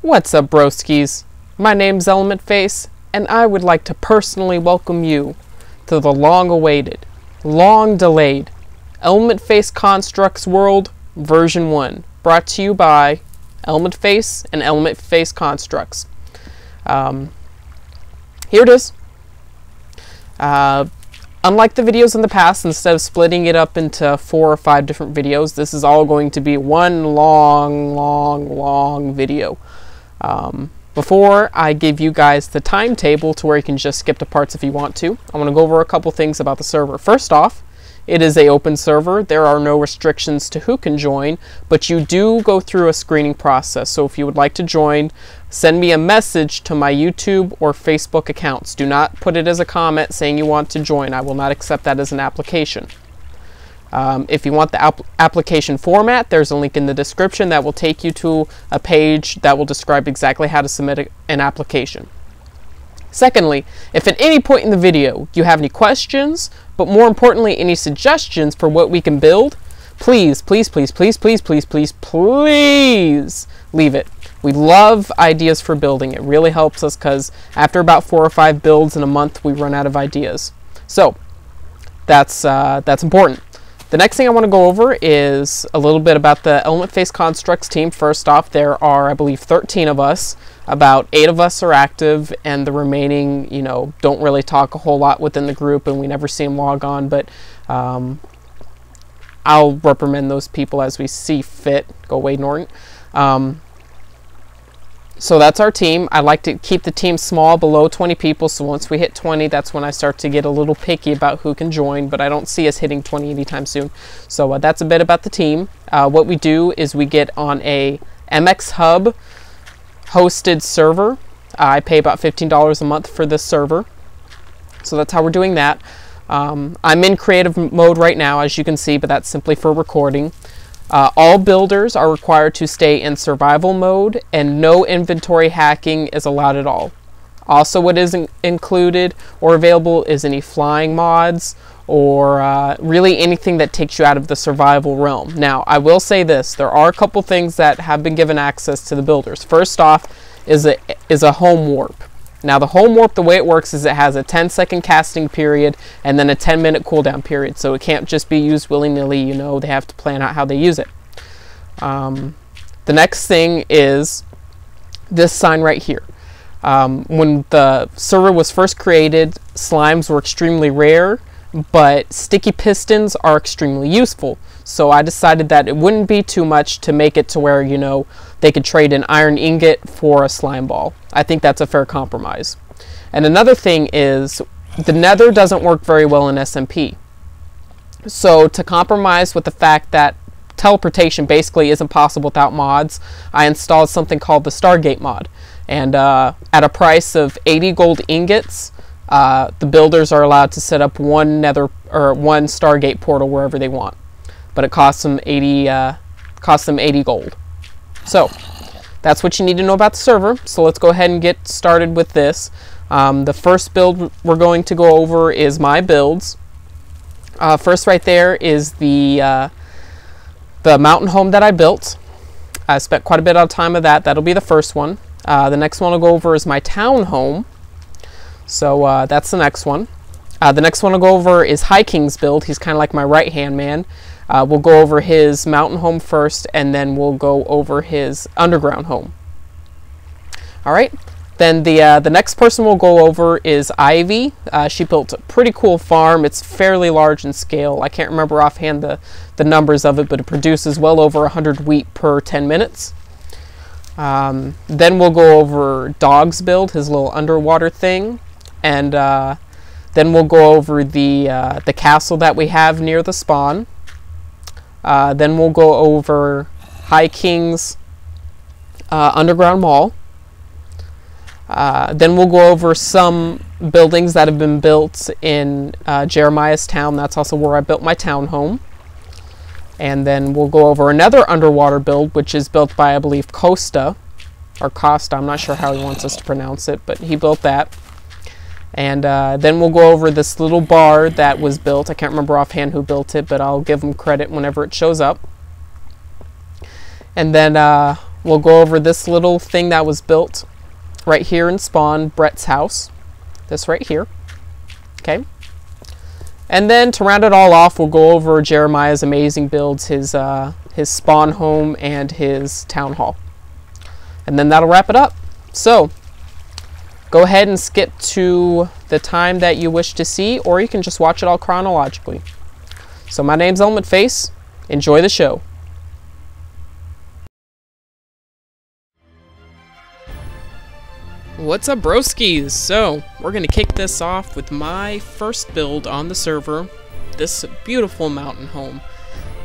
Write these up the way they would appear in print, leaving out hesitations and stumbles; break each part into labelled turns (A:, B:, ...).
A: What's up, broskies? My name's Elementface, and I would like to personally welcome you to the long-awaited, long-delayed Elementface Constructs World Version 1, brought to you by Elementface and Elementface Constructs. Here it is. Unlike the videos in the past, instead of splitting it up into 4 or 5 different videos, this is all going to be one long video. Before I give you guys the timetable to where you can just skip to parts if you want to, I want to go over a couple things about the server. First off, it is an open server. There are no restrictions to who can join, but you do go through a screening process. So if you would like to join, send me a message to my YouTube or Facebook accounts. Do not put it as a comment saying you want to join. I will not accept that as an application. If you want the application format, there's a link in the description that will take you to a page that will describe exactly how to submit an application. Secondly, if at any point in the video you have any questions, but more importantly any suggestions for what we can build, please leave it. We love ideas for building. It really helps us because after about 4 or 5 builds in a month we run out of ideas. So that's important. The next thing I want to go over is a little bit about the Elementface Constructs team. First off, there are, I believe, 13 of us. About 8 of us are active, and the remaining, don't really talk a whole lot within the group, and we never see them log on, but I'll reprimand those people as we see fit. Go Wade Norton. So that's our team. I like to keep the team small, below 20 people, so once we hit 20, that's when I start to get a little picky about who can join, but I don't see us hitting 20 anytime soon. So that's a bit about the team. What we do is we get on a MX Hub hosted server. I pay about $15 a month for this server, so that's how we're doing that. I'm in creative mode right now, as you can see, but that's simply for recording. All builders are required to stay in survival mode, and no inventory hacking is allowed at all. Also, what isn't included or available is any flying mods or really anything that takes you out of the survival realm. Now, I will say this. There are a couple things that have been given access to the builders. First off is a home warp. Now, the home warp, the way it works is it has a 10-second casting period and then a 10-minute cooldown period. So it can't just be used willy-nilly. They have to plan out how they use it. The next thing is this sign right here. When the server was first created, slimes were extremely rare, but sticky pistons are extremely useful. So I decided that it wouldn't be too much to make it to where, they could trade an iron ingot for a slime ball. I think that's a fair compromise. And another thing is the nether doesn't work very well in SMP. So to compromise with the fact that teleportation basically isn't possible without mods, I installed something called the Stargate mod. And at a price of 80 gold ingots, the builders are allowed to set up one Stargate portal wherever they want. But it costs them 80 gold. So that's what you need to know about the server. So let's go ahead and get started with this. The first build we're going to go over is my builds. First right there is the mountain home that I built. I spent quite a bit of time of that. That'll be the first one. The next one I'll go over is my town home. So that's the next one. The next one I'll go over is High King's build. He's kind of like my right-hand man. We'll go over his mountain home first, and then we'll go over his underground home. All right. Then the next person we'll go over is Ivy. She built a pretty cool farm. It's fairly large in scale. I can't remember offhand the numbers of it, but it produces well over 100 wheat per 10 minutes. Then we'll go over Dog's build, his little underwater thing, and then we'll go over the castle that we have near the spawn. Then we'll go over High King's underground mall. Then we'll go over some buildings that have been built in Jeremiah's town. That's also where I built my town home. And then we'll go over another underwater build, which is built by, I believe, Costa. Or Costa, I'm not sure how he wants us to pronounce it, but he built that. And then we'll go over this little bar that was built. I can't remember offhand who built it, but I'll give him credit whenever it shows up. And then we'll go over this little thing that was built right here in spawn, Brett's house. This right here. Okay. And then to round it all off, we'll go over Jeremiah's amazing builds, his spawn home and his town hall. And then that'll wrap it up. So go ahead and skip to the time that you wish to see, or you can just watch it all chronologically. So my name's Elementface. Enjoy the show. What's up, broskies? So we're gonna kick this off with my first build on the server, this beautiful mountain home.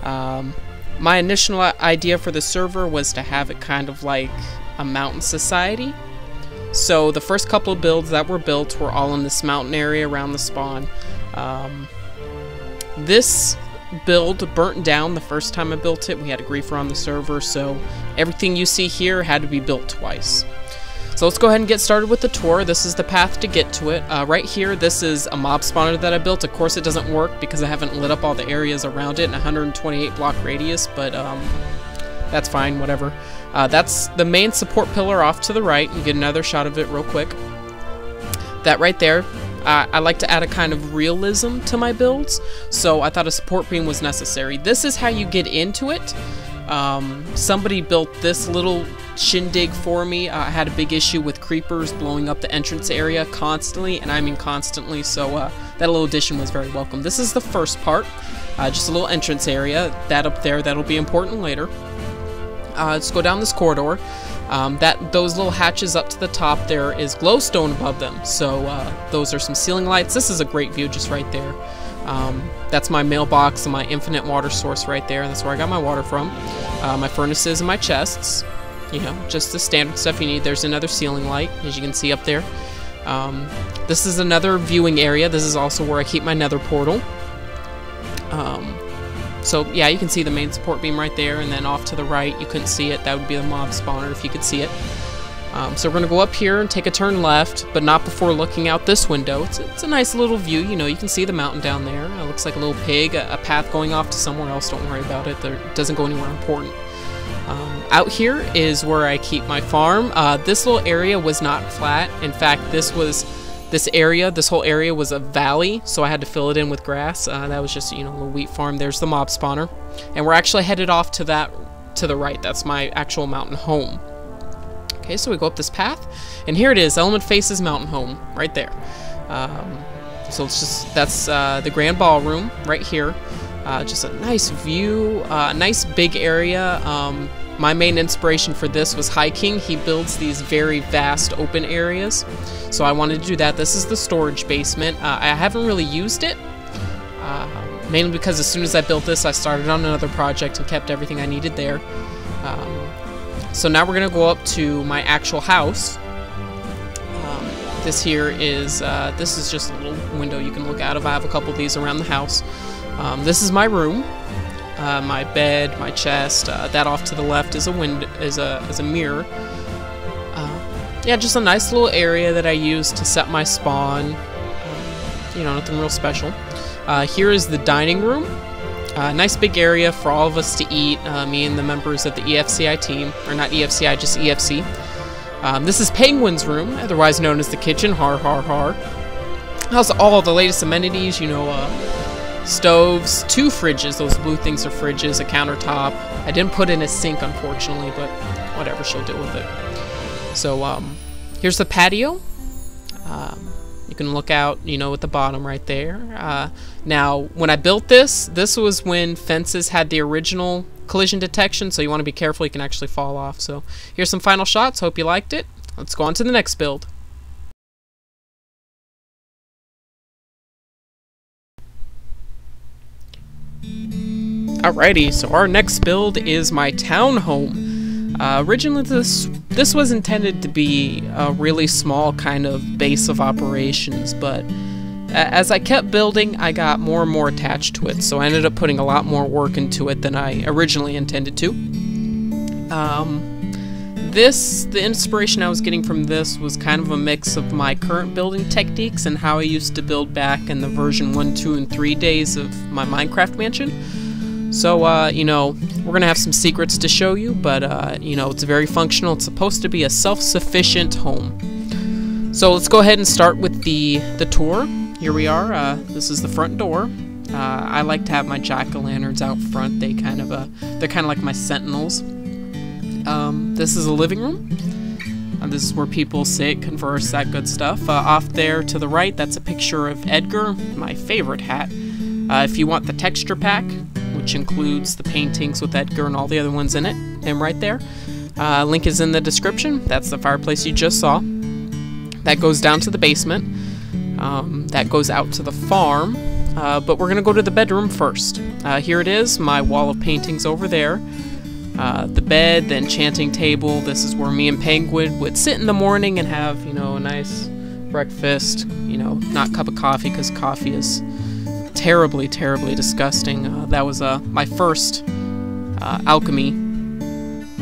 A: My initial idea for the server was to have it kind of like a mountain society. So the first couple of builds that were built were all in this mountain area around the spawn. This build burnt down the first time I built it. We had a griefer on the server, so everything you see here had to be built twice. So let's go ahead and get started with the tour. This is the path to get to it. Right here, this is a mob spawner that I built. Of course, it doesn't work because I haven't lit up all the areas around it in a 128 block radius, but that's fine, whatever. That's the main support pillar off to the right. You get another shot of it real quick. That right there, I like to add a kind of realism to my builds, so I thought a support beam was necessary. This is how you get into it. Somebody built this little shindig for me. I had a big issue with creepers blowing up the entrance area constantly, and I mean constantly, so that little addition was very welcome. This is the first part, just a little entrance area. That up there, that'll be important later. Let's go down this corridor. Those little hatches up to the top, there is glowstone above them, so those are some ceiling lights. This is a great view just right there. That's my mailbox and my infinite water source right there. That's where I got my water from. My furnaces and my chests. You know, just the standard stuff you need. There's another ceiling light, as you can see up there. This is another viewing area. This is also where I keep my nether portal. So yeah, you can see the main support beam right there, and then off to the right, you couldn't see it. That would be the mob spawner if you could see it. So we're going to go up here and take a turn left, but not before looking out this window. It's a nice little view. You know, you can see the mountain down there. It looks like a little pig, a path going off to somewhere else. Don't worry about it. It doesn't go anywhere important. Out here is where I keep my farm. This little area was not flat. In fact, this whole area was a valley, so I had to fill it in with grass. That was just, you know, a little wheat farm. There's the mob spawner. And we're actually headed off to the right. That's my actual mountain home. Okay, so we go up this path, and here it is, Elementface's mountain home, right there. So it's just, that's the grand ballroom right here. Just a nice view, a nice big area. My main inspiration for this was hiking. He builds these very vast open areas, so I wanted to do that. This is the storage basement. I haven't really used it, mainly because as soon as I built this, I started on another project and kept everything I needed there. So now we're going to go up to my actual house. This here is, this is just a little window you can look out of. I have a couple of these around the house. This is my room, my bed, my chest. That off to the left is a window, is a mirror. Yeah, just a nice little area that I use to set my spawn. You know, nothing real special. Here is the dining room. Nice big area for all of us to eat, me and the members of the EFCI team, or not EFCI, just EFC. This is Penguin's room, otherwise known as the kitchen, har har har. Has all the latest amenities, you know, stoves, 2 fridges, those blue things are fridges, a countertop. I didn't put in a sink, unfortunately, but whatever, she'll deal with it. So, here's the patio. You can look out, you know, at the bottom right there. Now, when I built this was when fences had the original collision detection, so you want to be careful. You can actually fall off. So here's some final shots. Hope you liked it. Let's go on to the next build. Alrighty, so our next build is my town home. Originally this was intended to be a really small kind of base of operations, but as I kept building, I got more and more attached to it, so I ended up putting a lot more work into it than I originally intended to. The inspiration I was getting from this was kind of a mix of my current building techniques and how I used to build back in the version 1, 2, and 3 days of my Minecraft mansion. So, you know, we're going to have some secrets to show you, but, you know, it's very functional. It's supposed to be a self-sufficient home. So let's go ahead and start with the tour. Here we are. This is the front door. I like to have my jack-o'-lanterns out front. They're kind of like my sentinels. This is a living room. This is where people sit, converse, that good stuff. Off there to the right, that's a picture of Edgar, my favorite hat. If you want the texture pack, which includes the paintings with Edgar and all the other ones in it, and right there. Link is in the description. That's the fireplace you just saw. That goes down to the basement. That goes out to the farm. But we're going to go to the bedroom first. Here it is, my wall of paintings over there. The bed, the enchanting table. This is where me and Penguin would sit in the morning and have, you know, a nice breakfast. You know, not a cup of coffee, because coffee is terribly, terribly disgusting. That was my first alchemy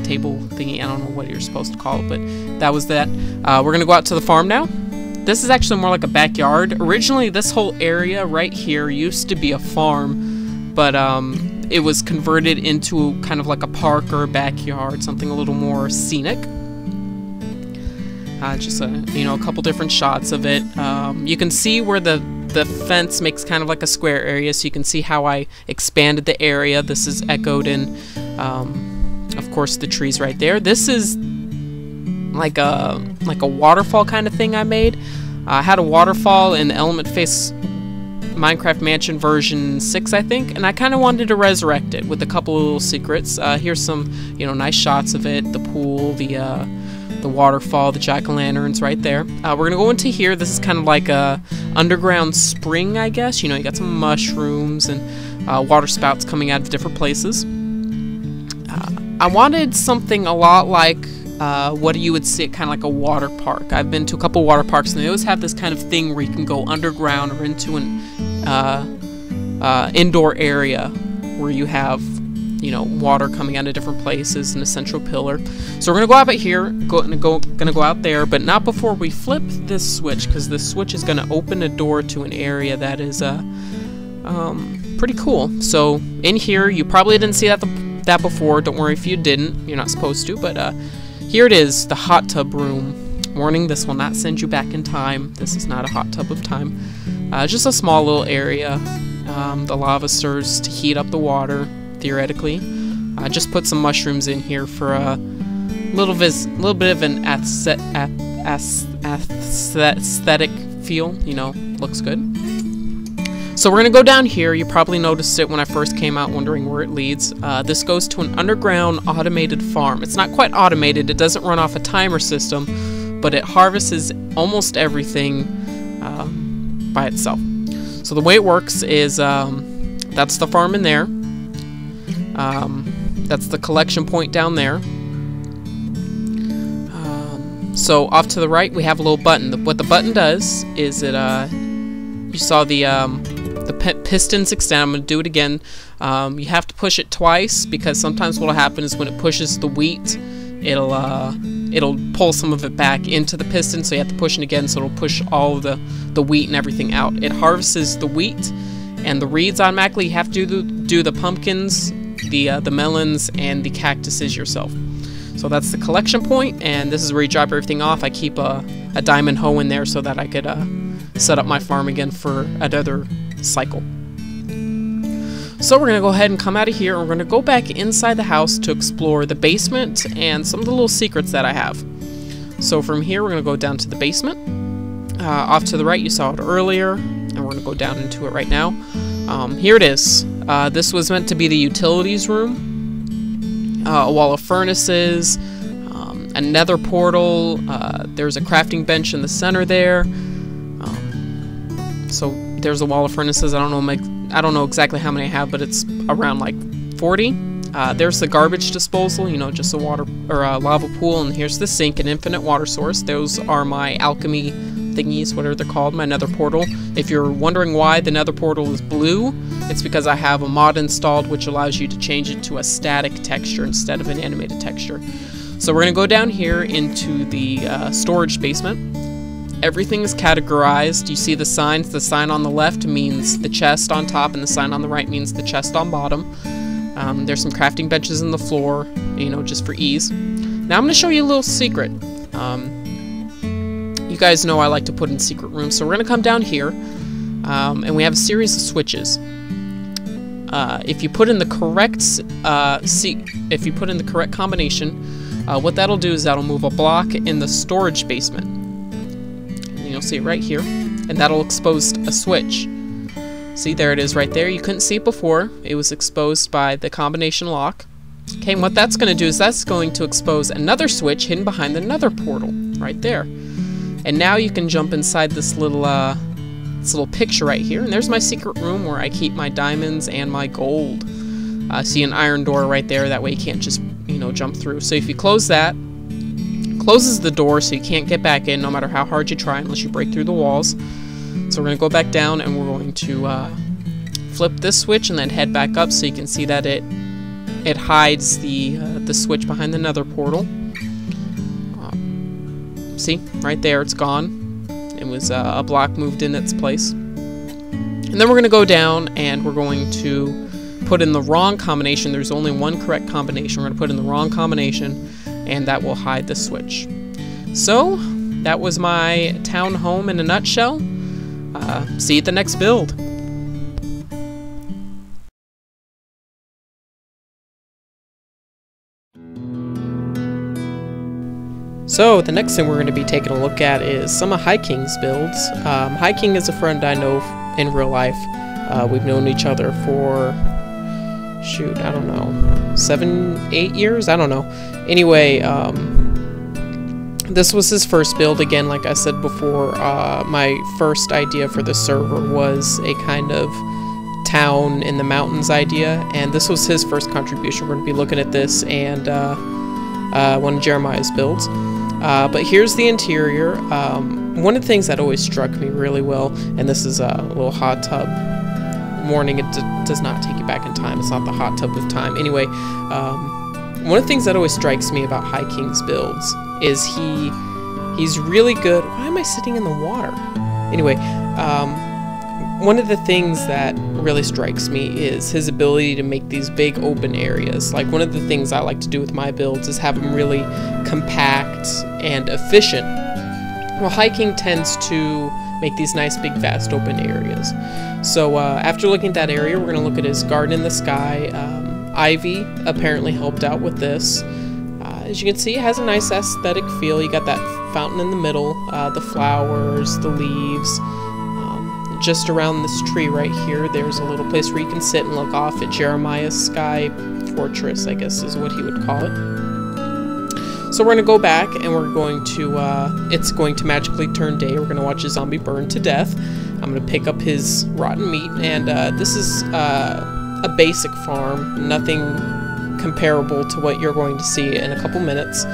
A: table thingy. I don't know what you're supposed to call it, but that was that. We're going to go out to the farm now. This is actually more like a backyard. Originally, this whole area right here used to be a farm, but it was converted into kind of like a park or a backyard, something a little more scenic. Just you know, a couple different shots of it. You can see where the fence makes kind of like a square area, so you can see how I expanded the area. This is echoed in, of course, the trees right there. This is like a waterfall kind of thing I made. I had a waterfall in the Elementface Minecraft Mansion version 6, I think, and I kind of wanted to resurrect it with a couple of little secrets. Here's some, you know, nice shots of it, the pool, the waterfall, the jack-o'-lanterns right there. We're gonna go into here. This is kind of like a underground spring, I guess. You know, you got some mushrooms and water spouts coming out of different places. I wanted something a lot like what you would see at kind of like a water park. I've been to a couple water parks, and they always have this kind of thing where you can go underground or into an indoor area where you have, you know, water coming out of different places and a central pillar. So we're gonna go out here, gonna go out there, but not before we flip this switch, because this switch is gonna open a door to an area that is pretty cool. So in here, you probably didn't see that before. Don't worry if you didn't. You're not supposed to, but here it is, the hot tub room. Warning, this will not send you back in time. This is not a hot tub of time. Just a small little area. The lava stirs to heat up the water, theoretically. I just put some mushrooms in here for a little bit of an aesthetic feel. You know, looks good. So we're gonna go down here. You probably noticed it when I first came out, wondering where it leads. This goes to an underground automated farm. It's not quite automated. It doesn't run off a timer system, but it harvests almost everything by itself. So the way it works is that's the farm in there. That's the collection point down there. So off to the right, we have a little button. What the button does is it, you saw the pistons extend. I'm going to do it again. You have to push it twice, because sometimes what will happen is when it pushes the wheat, it'll pull some of it back into the piston, so you have to push it again, so it'll push all of the wheat and everything out. It harvests the wheat and the reeds automatically. You have to do the pumpkins, the melons, and the cactuses yourself. So that's the collection point, and this is where you drop everything off. I keep a diamond hoe in there so that I could set up my farm again for another cycle. So we're going to go ahead and come out of here, and we're going to go back inside the house to explore the basement and some of the little secrets that I have. So from here, we're going to go down to the basement. Off to the right, you saw it earlier, and we're going to go down into it right now. Here it is. This was meant to be the utilities room. A wall of furnaces, a nether portal, there's a crafting bench in the center there. So there's a wall of furnaces. I don't know exactly how many I have, but it's around like 40. There's the garbage disposal, you know, just a water or a lava pool, and here's the sink and infinite water source. Those are my alchemy thingies, whatever they're called, my nether portal. If you're wondering why the nether portal is blue, it's because I have a mod installed which allows you to change it to a static texture instead of an animated texture. So we're going to go down here into the storage basement. Everything is categorized. You see the signs. The sign on the left means the chest on top, and the sign on the right means the chest on bottom. There's some crafting benches in the floor, you know, just for ease. Now I'm going to show you a little secret. You guys know I like to put in secret rooms, so we're going to come down here, and we have a series of switches. If you put in the correct combination, what that'll do is that'll move a block in the storage basement. And you'll see it right here, and that'll expose a switch. See, there it is right there. You couldn't see it before. It was exposed by the combination lock. Okay, and what that's going to do is that's going to expose another switch hidden behind another portal right there. And now you can jump inside this little picture right here, and there's my secret room where I keep my diamonds and my gold. See an iron door right there, that way you can't just, you know, jump through. So if you close that, closes the door so you can't get back in no matter how hard you try unless you break through the walls. So we're going to go back down and we're going to flip this switch and then head back up so you can see that it hides the switch behind the nether portal. See, right there, it's gone. It was a block moved in its place. And then we're going to go down and we're going to put in the wrong combination. There's only one correct combination. We're going to put in the wrong combination, and that will hide the switch. So, that was my town home in a nutshell. See you at the next build. So, the next thing we're going to be taking a look at is some of High King's builds. High King is a friend I know in real life. We've known each other for, shoot, I don't know, 7-8 years? I don't know. Anyway, this was his first build. Again, like I said before, my first idea for the server was a kind of town in the mountains idea, and this was his first contribution. We're going to be looking at this and one of Jeremiah's builds. But here's the interior. One of the things that always struck me really well, and this is a little hot tub. Warning, it does not take you back in time. It's not the hot tub of time. Anyway, one of the things that always strikes me about High King's builds is he's really good. Why am I sitting in the water? Anyway, one of the things that really strikes me is his ability to make these big open areas. Like, one of the things I like to do with my builds is have them really compact and efficient. Well, High King tends to make these nice big vast open areas. So after looking at that area, we're going to look at his garden in the sky. Ivy apparently helped out with this. As you can see, it has a nice aesthetic feel. You got that fountain in the middle, the flowers, the leaves. Just around this tree right here, there's a little place where you can sit and look off at Jeremiah's sky fortress, I guess is what he would call it. So we're going to go back and we're going to, it's going to magically turn day. We're going to watch a zombie burn to death. I'm going to pick up his rotten meat, and this is a basic farm, nothing comparable to what you're going to see in a couple minutes.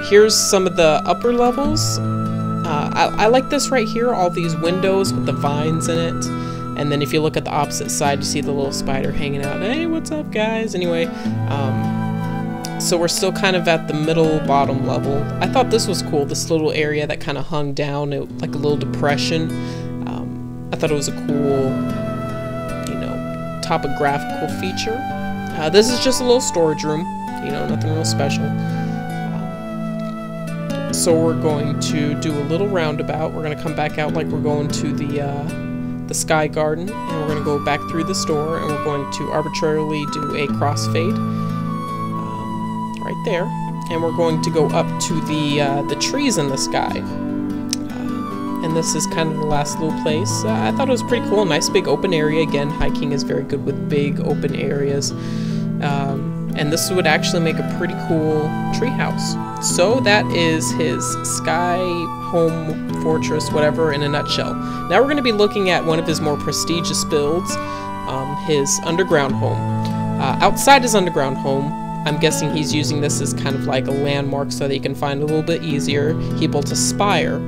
A: Here's some of the upper levels. I like this right here, all these windows with the vines in it. And then if you look at the opposite side, you see the little spider hanging out. Hey, what's up, guys? Anyway, so we're still kind of at the middle bottom level. I thought this was cool, this little area that kind of hung down, like a little depression. I thought it was a cool, you know, topographical feature. This is just a little storage room, you know, nothing real special. So we're going to do a little roundabout. We're going to come back out like we're going to the Sky Garden, and we're going to go back through the store, and we're going to arbitrarily do a crossfade right there, and we're going to go up to the trees in the sky. And this is kind of the last little place. I thought it was pretty cool. Nice big open area. Again, High King is very good with big open areas. And this would actually make a pretty cool treehouse. So that is his sky home fortress, whatever, in a nutshell. Now we're going to be looking at one of his more prestigious builds, his underground home. Outside his underground home, I'm guessing he's using this as kind of like a landmark so that he can find a little bit easier. He built a spire.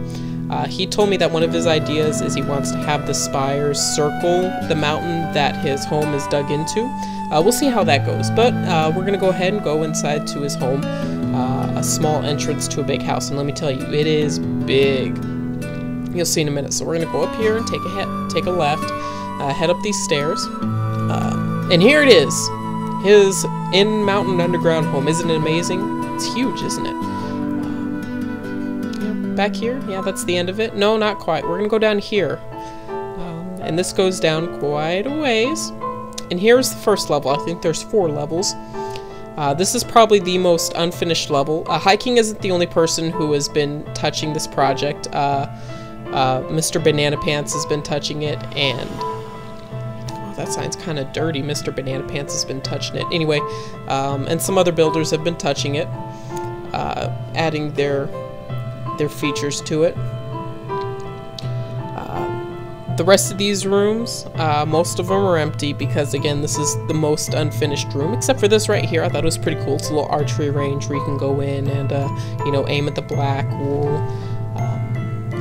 A: He told me that one of his ideas is he wants to have the spires circle the mountain that his home is dug into. We'll see how that goes, but we're going to go ahead and go inside to his home, a small entrance to a big house, and let me tell you, it is big. You'll see in a minute. So we're going to go up here and take a left, head up these stairs, and here it is, his in-mountain underground home. Isn't it amazing? It's huge, isn't it? Yeah, back here? Yeah, that's the end of it. No, not quite. We're gonna go down here. And this goes down quite a ways. And here's the first level. I think there's 4 levels. This is probably the most unfinished level. Hiking isn't the only person who has been touching this project. Mr. Banana Pants has been touching it, and oh, that sign's kind of dirty. Mr. Banana Pants has been touching it. Anyway, and some other builders have been touching it, adding their features to it. The rest of these rooms, most of them are empty because, again, this is the most unfinished room, except for this right here. I thought it was pretty cool. It's a little archery range where you can go in and, you know, aim at the black wool.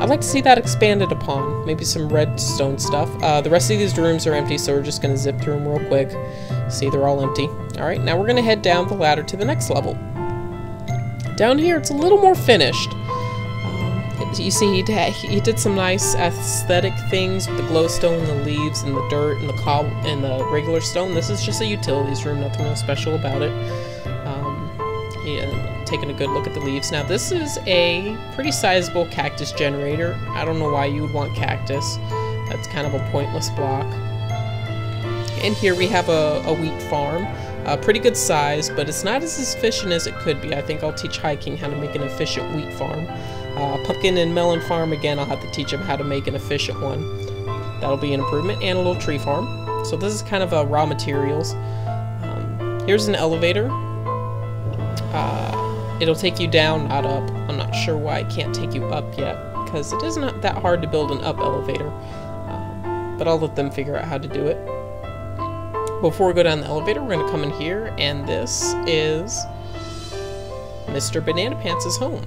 A: I'd like to see that expanded upon. Maybe some redstone stuff. The rest of these rooms are empty, so we're just going to zip through them real quick. See, they're all empty. Alright, now we're going to head down the ladder to the next level. Down here, it's a little more finished. You see, he did some nice aesthetic things with the glowstone, the leaves, and the dirt, and the cobble, and the regular stone. This is just a utilities room, nothing real special about it. Taking a good look at the leaves. Now, this is a pretty sizable cactus generator. I don't know why you would want cactus. That's kind of a pointless block. And here we have a wheat farm. Pretty good size, but it's not as efficient as it could be. I think I'll teach Hiking how to make an efficient wheat farm. Pumpkin and melon farm, again, I'll have to teach him how to make an efficient one. That'll be an improvement. And a little tree farm. So this is kind of raw materials. Here's an elevator. It'll take you down, not up. I'm not sure why it can't take you up yet, because it is not that hard to build an up elevator. But I'll let them figure out how to do it. Before we go down the elevator, we're going to come in here, and this is Mr. Banana Pants' home.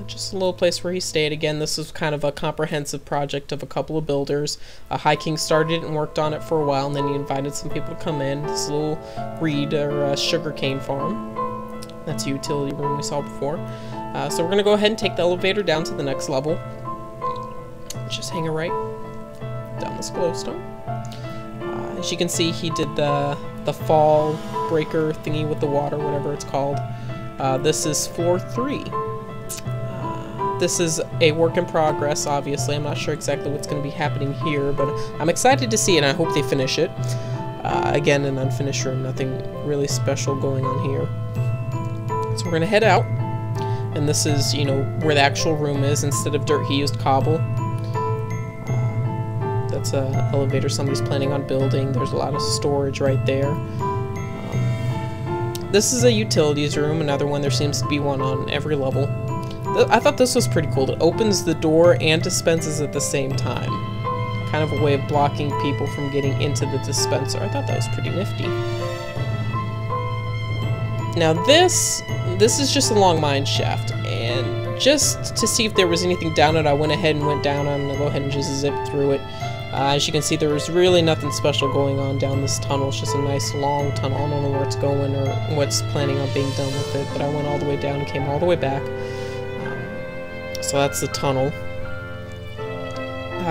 A: Just a little place where he stayed. Again, this was kind of a comprehensive project of a couple of builders. Hiking started and worked on it for a while, and then he invited some people to come in. This little reed or sugarcane farm. That's a utility room we saw before. So we're going to go ahead and take the elevator down to the next level. Just hang it right down this glowstone. As you can see, he did the fall breaker thingy with the water, whatever it's called. This is floor 3. This is a work in progress, obviously. I'm not sure exactly what's going to be happening here, but I'm excited to see it, and I hope they finish it. Again, an unfinished room, nothing really special going on here. So we're going to head out, and this is, you know, where the actual room is. Instead of dirt, he used cobble. That's an elevator somebody's planning on building. There's a lot of storage right there. This is a utilities room, another one. There seems to be one on every level. I thought this was pretty cool. It opens the door and dispenses at the same time. Kind of a way of blocking people from getting into the dispenser. I thought that was pretty nifty. Now this is just a long mine shaft, and just to see if there was anything down it, I went ahead and went down. I'm going to go ahead and just zip through it. As you can see, there was really nothing special going on down this tunnel. It's just a nice long tunnel. I don't know where it's going or what's planning on being done with it, but I went all the way down and came all the way back. So that's the tunnel.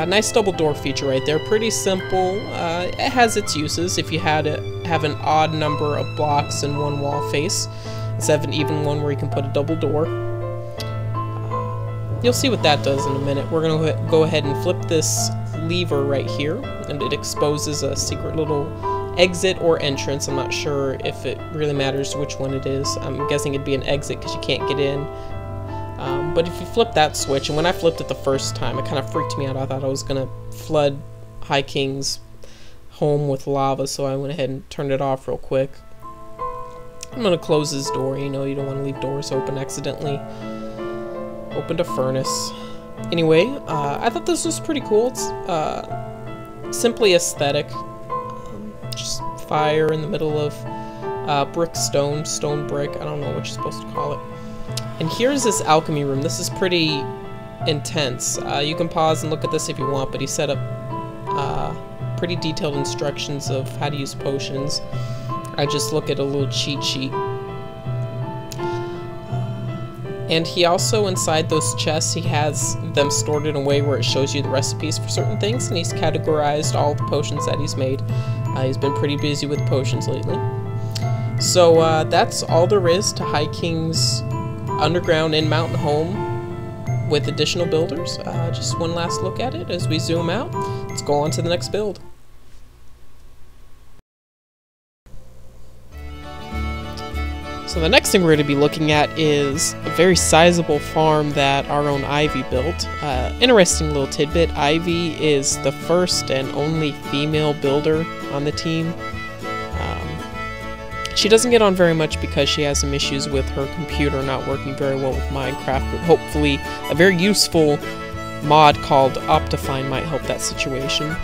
A: Nice double door feature right there. Pretty simple. It has its uses if you have an odd number of blocks in one wall face, instead of an even one where you can put a double door. You'll see what that does in a minute. We're going to go ahead and flip this lever right here, and it exposes a secret little exit or entrance. I'm not sure if it really matters which one it is. I'm guessing it'd be an exit because you can't get in. But if you flip that switch, and when I flipped it the first time, it kind of freaked me out. I thought I was going to flood High King's home with lava, so I went ahead and turned it off real quick. I'm going to close this door. You know, you don't want to leave doors open accidentally. Opened a furnace. Anyway, I thought this was pretty cool. It's simply aesthetic. Just fire in the middle of brick stone brick. I don't know what you're supposed to call it. And here's this alchemy room. This is pretty intense. You can pause and look at this if you want, but he set up pretty detailed instructions of how to use potions. I just look at a little cheat sheet. And he also, inside those chests, he has them stored in a way where it shows you the recipes for certain things, and he's categorized all the potions that he's made. He's been pretty busy with potions lately. So that's all there is to Hiking's underground and mountain home with additional builders. Just one last look at it as we zoom out. Let's go on to the next build. So the next thing we're going to be looking at is a very sizable farm that our own Ivy built. Interesting little tidbit, Ivy is the first and only female builder on the team. She doesn't get on very much because she has some issues with her computer not working very well with Minecraft, but hopefully a very useful mod called Optifine might help that situation.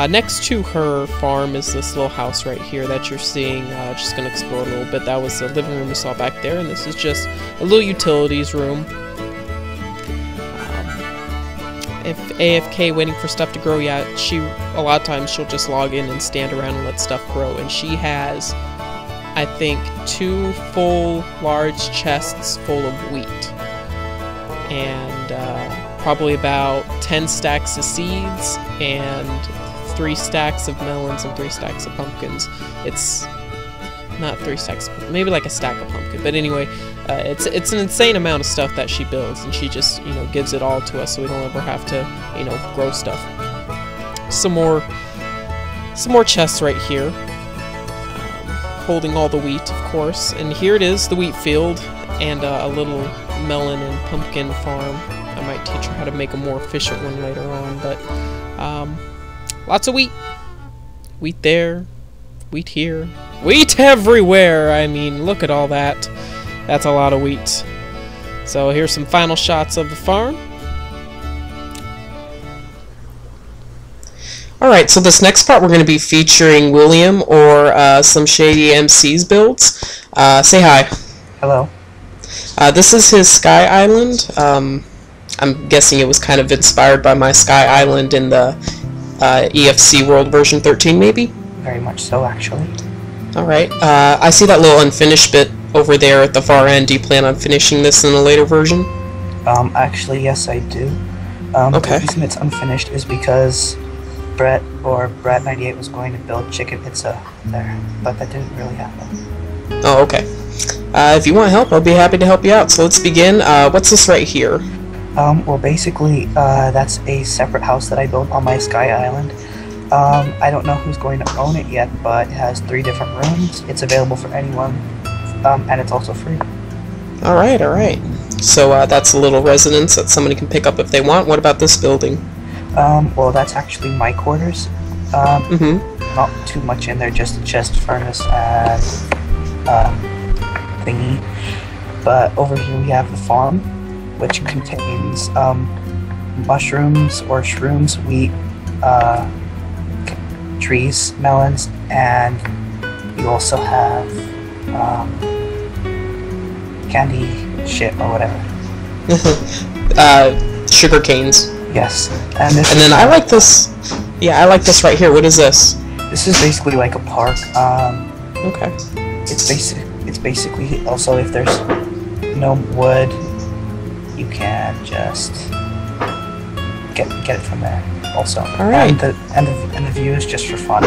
A: Next to her farm is this little house right here that you're seeing. Just going to explore a little bit. That was the living room we saw back there, and this is just a little utilities room. If AFK waiting for stuff to grow, yeah, a lot of times she'll just log in and stand around and let stuff grow, and she has, I think, 2 full large chests full of wheat, and probably about 10 stacks of seeds, and 3 stacks of melons and 3 stacks of pumpkins. It's not 3 stacks, maybe like a stack of pumpkin. But anyway, it's an insane amount of stuff that she builds, and she just, you know, gives it all to us, so we don't ever have to, you know, grow stuff. Some more chests right here, holding all the wheat, of course. And here it is, the wheat field, and a little melon and pumpkin farm. I might teach her how to make a more efficient one later on, but lots of wheat. Wheat there, wheat here, wheat everywhere! I mean, look at all that. That's a lot of wheat. So here's some final shots of the farm. Alright, so this next part we're going to be featuring William, or some Shady MC's builds. Say hi.
B: Hello.
A: This is his Sky Island. I'm guessing it was kind of inspired by my Sky Island in the EFC World version 13, maybe?
B: Very much so, actually.
A: Alright, I see that little unfinished bit over there at the far end. Do you plan on finishing this in a later version?
B: Actually, yes, I do.
A: Okay.
B: The reason it's unfinished is because Brett98 was going to build chicken pizza there, but that didn't really happen.
A: Oh, okay. If you want help, I'll be happy to help you out. So let's begin. What's this right here?
B: Well, basically, that's a separate house that I built on my Sky Island. I don't know who's going to own it yet, but it has 3 different rooms. It's available for anyone, and it's also free.
A: Alright, alright. So that's a little residence that somebody can pick up if they want. What about this building?
B: Well, that's actually my quarters. Not too much in there, just a chest, furnace, and thingy. But over here we have the farm, which contains mushrooms or shrooms, wheat, trees, melons, and you also have candy shit or whatever.
A: Sugar canes.
B: Yes.
A: And then I like this. Yeah, I like this right here. What is this?
B: This is basically like a park.
A: Okay.
B: It's basically also, if there's no wood, you can just get it from there. Also.
A: All right.
B: And the view is just for fun.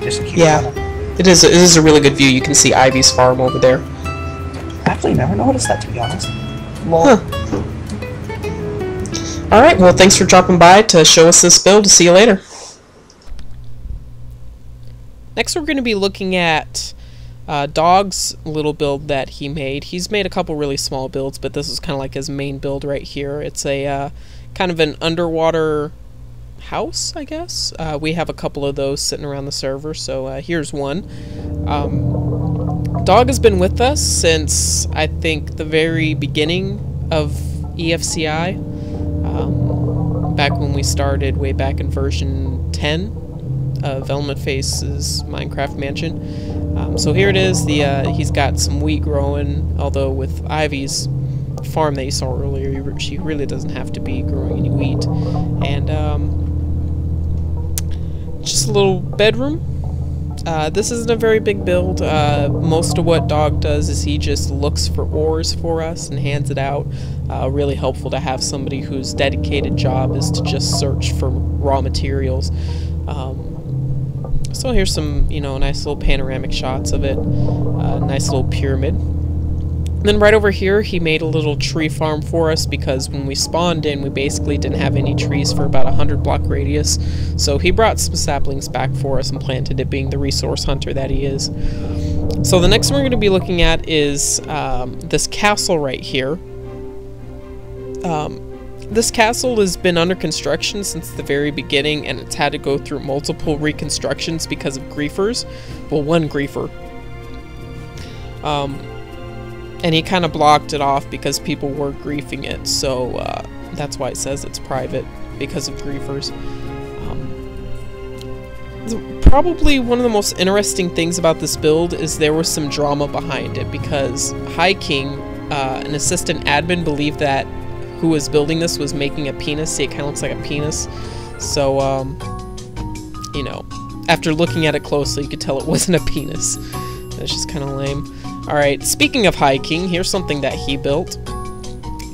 B: Just to keep
A: it fun. It is a really good view. You can see Ivy's farm over there.
B: I actually never noticed that, to be honest. Lol.
A: Huh. Alright, well, thanks for dropping by to show us this build. See you later. Next, we're going to be looking at Dog's little build that he made. He's made a couple really small builds, but this is kind of like his main build right here. It's a kind of an underwater house, I guess. We have a couple of those sitting around the server, so here's one. Dog has been with us since, I think, the very beginning of EFCI. Back when we started, way back in version 10 of Elementface's Minecraft mansion. So here it is. He's got some wheat growing, although with Ivy's farm that you saw earlier, she really doesn't have to be growing any wheat. And just a little bedroom. This isn't a very big build. Most of what Dog does is he just looks for ores for us and hands it out. Really helpful to have somebody whose dedicated job is to just search for raw materials. So here's some, you know, nice little panoramic shots of it. Nice little pyramid. And then right over here, he made a little tree farm for us because when we spawned in, we basically didn't have any trees for about 100 block radius. So he brought some saplings back for us and planted it, being the resource hunter that he is. So the next one we're going to be looking at is this castle right here. This castle has been under construction since the very beginning, and it's had to go through multiple reconstructions because of griefers. Well, one griefer. And he kind of blocked it off because people were griefing it, so that's why it says it's private, because of griefers. Probably one of the most interesting things about this build is there was some drama behind it, because High King, an assistant admin, believed that who was building this was making a penis. See, it kind of looks like a penis. So, you know, after looking at it closely, you could tell it wasn't a penis. That's just kind of lame. Alright, speaking of High King, here's something that he built.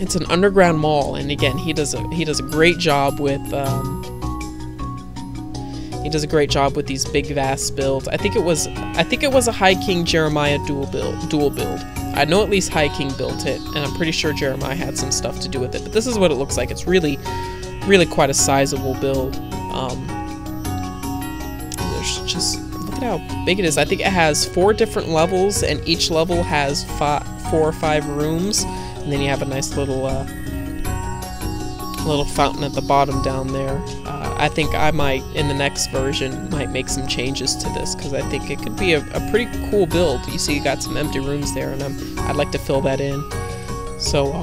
A: It's an underground mall, and again, he does a great job with these big vast builds. I think it was a High King Jeremiah dual build. I know at least High King built it, and I'm pretty sure Jeremiah had some stuff to do with it. But this is what it looks like. It's really quite a sizable build. There's just, look at how big it is. I think it has 4 different levels, and each level has 4 or 5 rooms. And then you have a nice little fountain at the bottom down there. I think I might, in the next version, might make some changes to this, because I think it could be a pretty cool build. You see you got some empty rooms there, and I'd like to fill that in. So,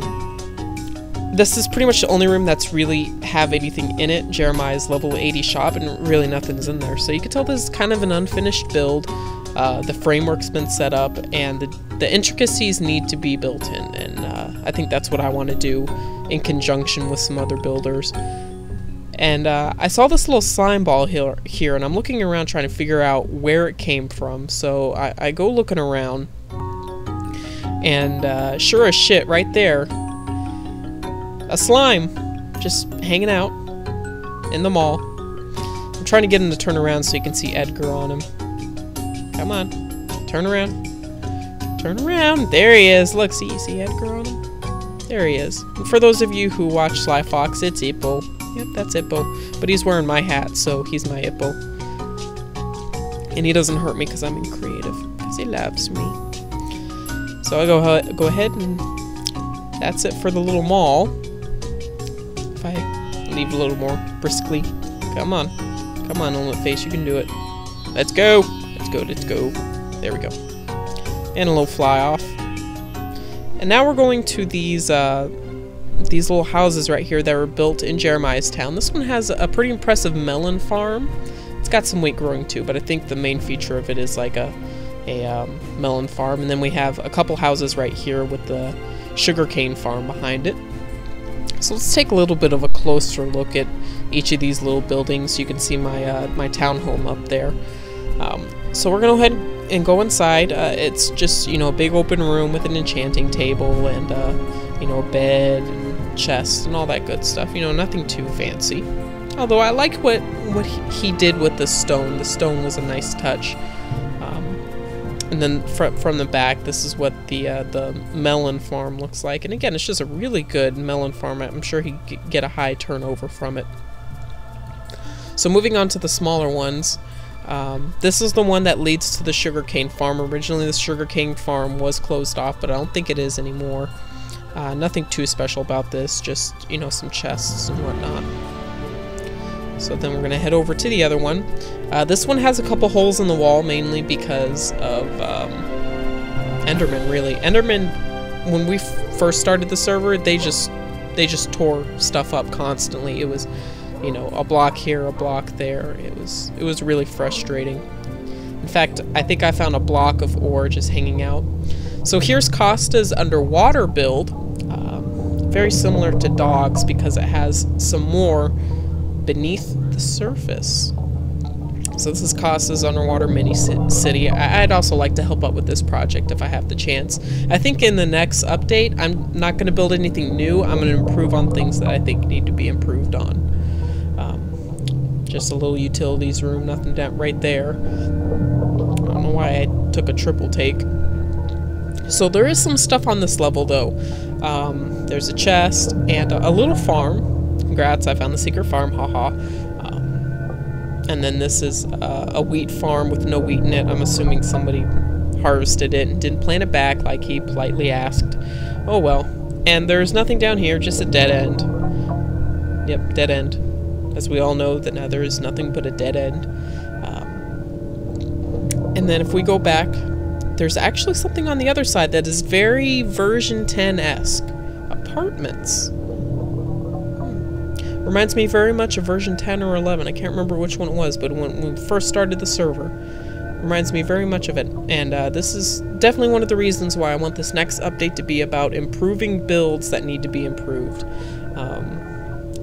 A: this is pretty much the only room that's really have anything in it. Jeremiah's level 80 shop, and really nothing's in there. So you can tell this is kind of an unfinished build. The framework's been set up, and the intricacies need to be built in, and I think that's what I want to do in conjunction with some other builders. And I saw this little slime ball here, and I'm looking around trying to figure out where it came from. So I go looking around, and sure as shit, right there, a slime just hanging out in the mall. I'm trying to get him to turn around so you can see Edgar on him. Come on, turn around. Turn around. There he is. Look, see Edgar on him? There he is. And for those of you who watch Sly Fox, it's Ippo. Yep, that's Ippo. But he's wearing my hat, so he's my Ippo. And he doesn't hurt me because I'm in creative. Because he loves me. So I go ahead and that's it for the little mall. If I leave a little more briskly. Come on. Come on, Elementface, you can do it. Let's go. Let's go, let's go. There we go. And a little fly off. And now we're going to these little houses right here that were built in Jeremiah's town. This one has a pretty impressive melon farm. It's got some wheat growing too, but I think the main feature of it is like a melon farm. And then we have a couple houses right here with the sugarcane farm behind it. So let's take a little bit of a closer look at each of these little buildings. You can see my my townhome up there. So we're gonna go ahead and go inside. It's just, you know, a big open room with an enchanting table and you know, a bed and chest and all that good stuff. You know, nothing too fancy. Although I like what he did with the stone. The stone was a nice touch. And then from the back, this is what the melon farm looks like. And again, it's just a really good melon farm. I'm sure he could get a high turnover from it. So moving on to the smaller ones. This is the one that leads to the sugarcane farm. Originally, the sugarcane farm was closed off, but I don't think it is anymore. Nothing too special about this, just, you know, some chests and whatnot. So then we're going to head over to the other one. This one has a couple holes in the wall, mainly because of Enderman, really. Enderman, when we first started the server, they just tore stuff up constantly. It was, you know, a block here, a block there. It was really frustrating. In fact, I think I found a block of ore just hanging out. So here's Costa's underwater build. Very similar to Dog's because it has some more beneath the surface. So this is Costa's underwater mini city. I'd also like to help out with this project if I have the chance. I think in the next update, I'm not going to build anything new. I'm going to improve on things that I think need to be improved on. Just a little utilities room, nothing down right there. I don't know why I took a triple take. So there is some stuff on this level though. There's a chest and a little farm. Congrats, I found the secret farm, haha. And then this is a wheat farm with no wheat in it. I'm assuming somebody harvested it and didn't plant it back like he politely asked. Oh well. And there's nothing down here, just a dead end. Yep, dead end. As we all know, the Nether is nothing but a dead end. And then if we go back, there's actually something on the other side that is very version 10-esque. Apartments. Reminds me very much of version 10 or 11. I can't remember which one it was, but when we first started the server, reminds me very much of it. And this is definitely one of the reasons why I want this next update to be about improving builds that need to be improved.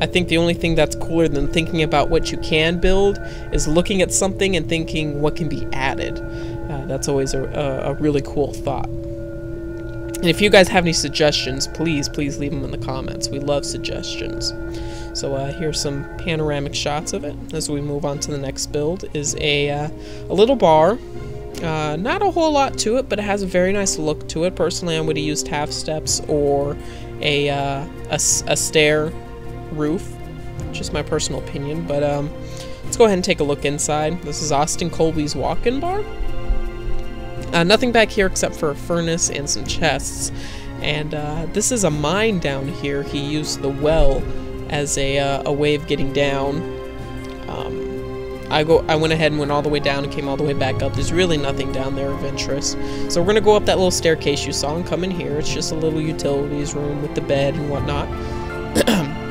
A: I think the only thing that's cooler than thinking about what you can build is looking at something and thinking what can be added. That's always a really cool thought. And if you guys have any suggestions, please leave them in the comments. We love suggestions. So here's some panoramic shots of it. As we move on to the next build is a little bar. Not a whole lot to it, but it has a very nice look to it. Personally, I would have used half steps or a stair roof. Just my personal opinion, but let's go ahead and take a look inside. This is Austin Colby's walk-in bar. Nothing back here except for a furnace and some chests. And this is a mine down here. He used the well as a way of getting down. I went ahead and went all the way down and came all the way back up. There's really nothing down there of interest. So we're gonna go up that little staircase you saw and come in here. It's just a little utilities room with the bed and whatnot.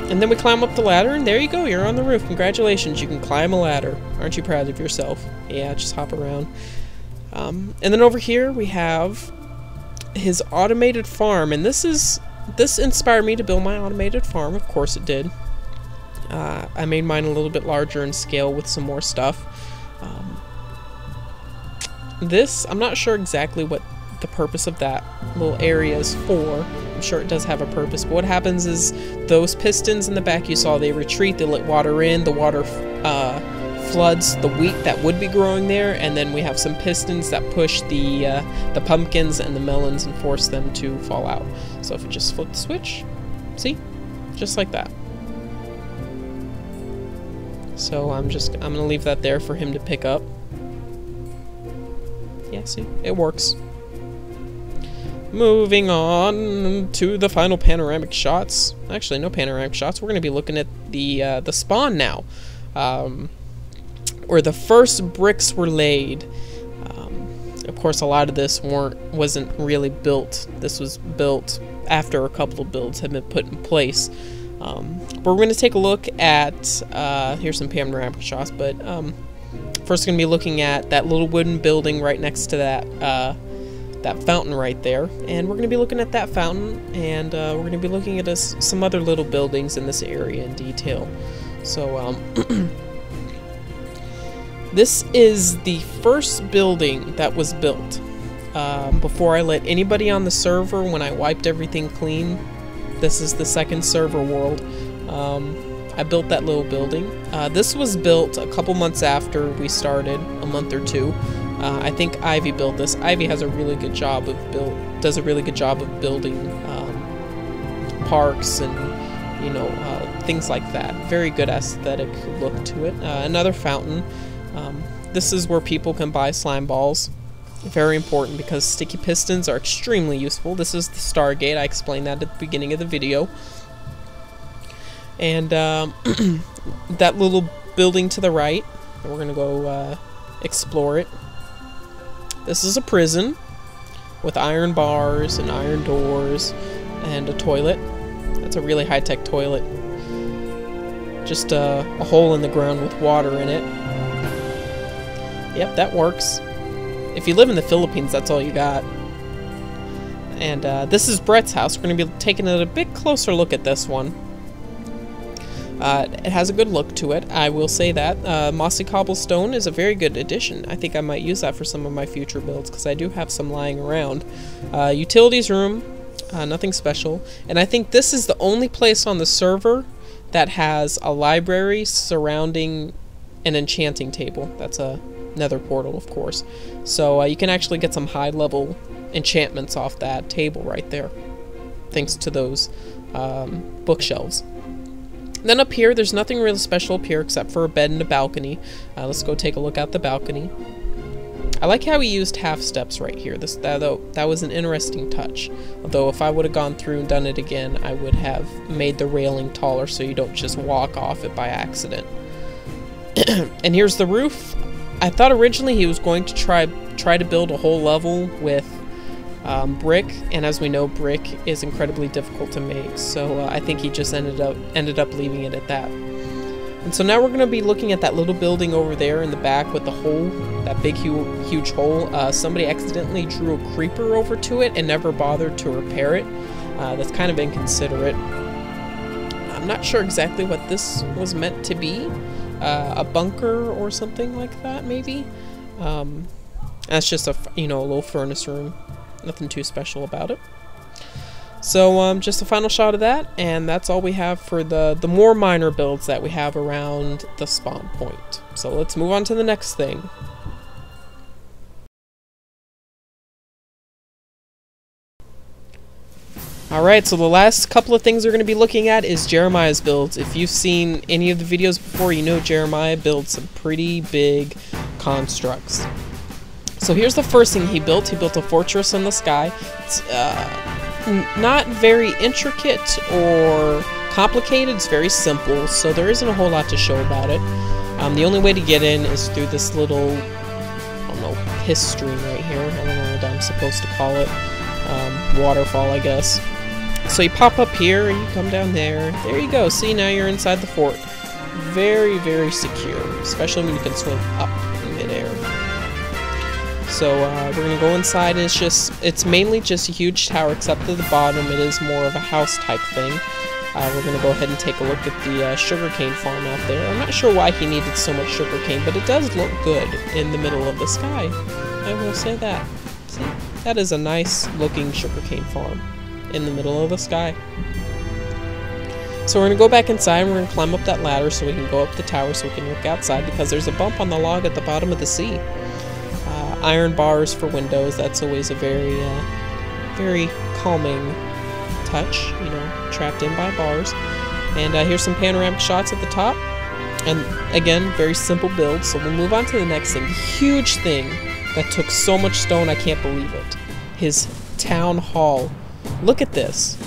A: And then we climb up the ladder, and there you go, you're on the roof. Congratulations, you can climb a ladder. Aren't you proud of yourself? Yeah, just hop around. And then over here we have his automated farm, and this inspired me to build my automated farm. Of course it did. I made mine a little bit larger in scale with some more stuff. I'm not sure exactly what the purpose of that little area is for. I'm sure it does have a purpose, but what happens is those pistons in the back you saw, they retreat, they let water in, the water floods the wheat that would be growing there, and then we have some pistons that push the pumpkins and the melons and force them to fall out. So if we just flip the switch, see? Just like that. So I'm gonna leave that there for him to pick up. Yeah, see? It works. Moving on to the final panoramic shots. Actually, no panoramic shots. We're going to be looking at the spawn now, where the first bricks were laid. Of course, a lot of this wasn't really built. This was built after a couple of builds had been put in place. But we're going to take a look at here's some panoramic shots. But first, going to be looking at that little wooden building right next to that fountain right there, and we're going to be looking at that fountain, and we're going to be looking at some other little buildings in this area in detail. So this is the first building that was built before I let anybody on the server. When I wiped everything clean, this is the second server world. I built that little building. This was built a couple months after we started, a month or two. I think Ivy built this. Ivy has a really good job of building parks and, you know, things like that. Very good aesthetic look to it. Another fountain. This is where people can buy slime balls. Very important because sticky pistons are extremely useful. This is the Stargate. I explained that at the beginning of the video. And that little building to the right, we're gonna go explore it. This is a prison with iron bars and iron doors and a toilet. That's a really high-tech toilet. Just a hole in the ground with water in it. Yep, that works. If you live in the Philippines, that's all you got. And this is Brett's house. We're going to be taking a bit closer look at this one. It has a good look to it, I will say that. Mossy Cobblestone is a very good addition. I think I might use that for some of my future builds, because I do have some lying around. Utilities room, nothing special. And I think this is the only place on the server that has a library surrounding an enchanting table. That's a nether portal, of course. So you can actually get some high-level enchantments off that table right there, thanks to those bookshelves. Then up here, there's nothing really special up here except for a bed and a balcony. Let's go take a look out the balcony. I like how he used half steps right here. That was an interesting touch. Although if I would have gone through and done it again, I would have made the railing taller so you don't just walk off it by accident. And here's the roof. I thought originally he was going to try to build a whole level with brick, and as we know, brick is incredibly difficult to make, so I think he just ended up leaving it at that. And so now we're going to be looking at that little building over there in the back with the hole, that big huge hole. Somebody accidentally drew a creeper over to it and never bothered to repair it. That's kind of inconsiderate. I'm not sure exactly what this was meant to be. A bunker or something like that, maybe. That's just a little furnace room. Nothing too special about it. So just a final shot of that, and that's all we have for the more minor builds that we have around the spawn point. So let's move on to the next thing. Alright, so the last couple of things we're going to be looking at is Jeremiah's builds. If you've seen any of the videos before, you know Jeremiah builds some pretty big constructs. So here's the first thing he built. He built a fortress in the sky. It's not very intricate or complicated. It's very simple, so there isn't a whole lot to show about it. The only way to get in is through this little, I don't know, piss stream right here. I don't know what I'm supposed to call it. Waterfall, I guess. So you pop up here and you come down there. There you go. See, now you're inside the fort. Very, very secure, especially when you can swim up in midair. So we're gonna go inside, and it's mainly just a huge tower, except at the bottom it is more of a house type thing. We're gonna go ahead and take a look at the sugarcane farm out there. I'm not sure why he needed so much sugarcane, but it does look good in the middle of the sky. I will say that. See, that is a nice looking sugarcane farm in the middle of the sky. So we're gonna go back inside, and we're gonna climb up that ladder so we can go up the tower so we can look outside, because there's a bump on the log at the bottom of the sea. Iron bars for windows, that's always a very, very calming touch, trapped in by bars. And here's some panoramic shots at the top. And again, very simple build, so we'll move on to the next thing. Huge thing that took so much stone, I can't believe it. His town hall. Look at this.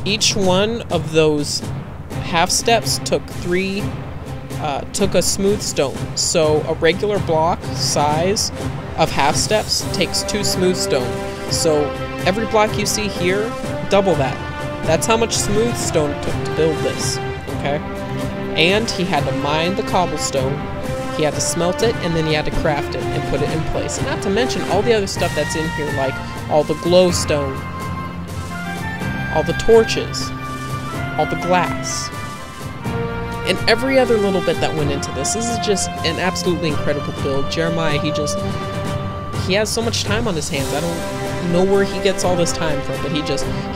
A: Each one of those half steps took a smooth stone. So a regular block size of half steps takes 2 smooth stone. So every block you see here, double that. That's how much smooth stone it took to build this, okay? And he had to mine the cobblestone, he had to smelt it, and then he had to craft it and put it in place. And not to mention all the other stuff that's in here, like all the glowstone, all the torches, all the glass, and every other little bit that went into this. This is just an absolutely incredible build. Jeremiah, he has so much time on his hands. I don't know where he gets all this time from, but he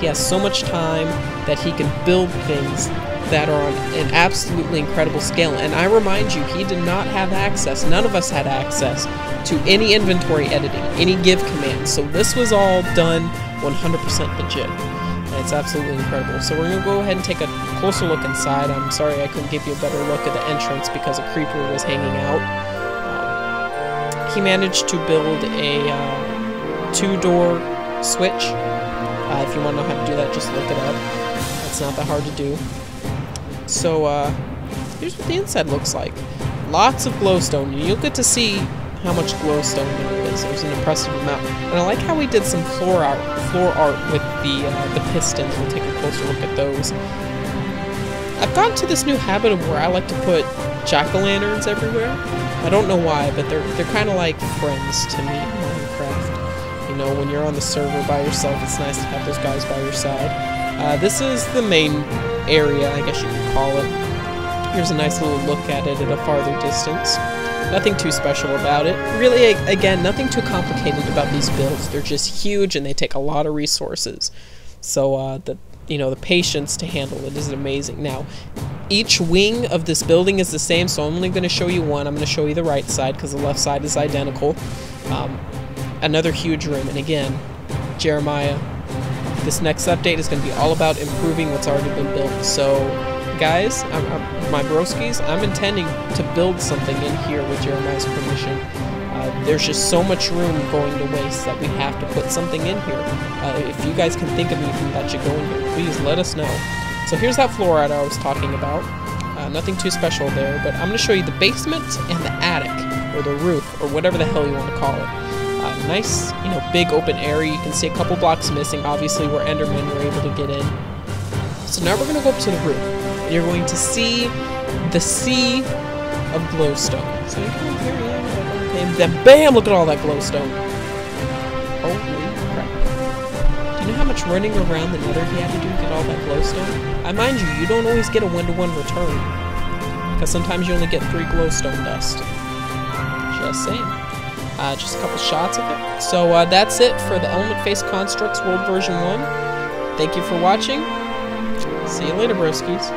A: has so much time that he can build things that are on an absolutely incredible scale. And I remind you, he did not have access, none of us had access to any inventory editing, any give commands. So this was all done 100% legit. It's absolutely incredible. So we're going to go ahead and take a closer look inside. I'm sorry I couldn't give you a better look at the entrance because a creeper was hanging out. He managed to build a 2-door switch. If you want to know how to do that, just look it up. It's not that hard to do. So here's what the inside looks like. Lots of glowstone. You'll get to see how much glowstone there is. There's an impressive amount. And I like how he did some floor art with the pistons. We'll take a closer look at those. I've gotten to this new habit of where I like to put jack-o'-lanterns everywhere. I don't know why, but they're kind of like friends to me in Minecraft. You know, when you're on the server by yourself, it's nice to have those guys by your side. This is the main area, I guess you could call it. Here's a nice little look at it at a farther distance. Nothing too special about it. Really, again, nothing too complicated about these builds. They're just huge and they take a lot of resources. So the patience to handle it is amazing. Now, each wing of this building is the same, so I'm only going to show you one. I'm going to show you the right side because the left side is identical. Another huge room, and again, Jeremiah, this next update is going to be all about improving what's already been built. So, guys, my broskies, I'm intending to build something in here with Jeremiah's permission. There's just so much room going to waste that we have to put something in here. If you guys can think of anything that should go in here, please let us know. So here's that floor I was talking about. Nothing too special there, but I'm going to show you the basement and the attic, or the roof, or whatever the hell you want to call it. Nice, you know, big open area. You can see a couple blocks missing, obviously where Endermen were able to get in. So now we're going to go up to the roof, and you're going to see the sea of glowstone. So you come up here, okay, and then bam, look at all that glowstone. Holy crap. Do you know how much running around the nether he had to do to get all that glowstone? Mind you, you don't always get a one-to-one return, because sometimes you only get 3 glowstone dust. Just saying. Just a couple shots of it. So that's it for the Elementface Constructs World Version 1. Thank you for watching. See you later, broskies.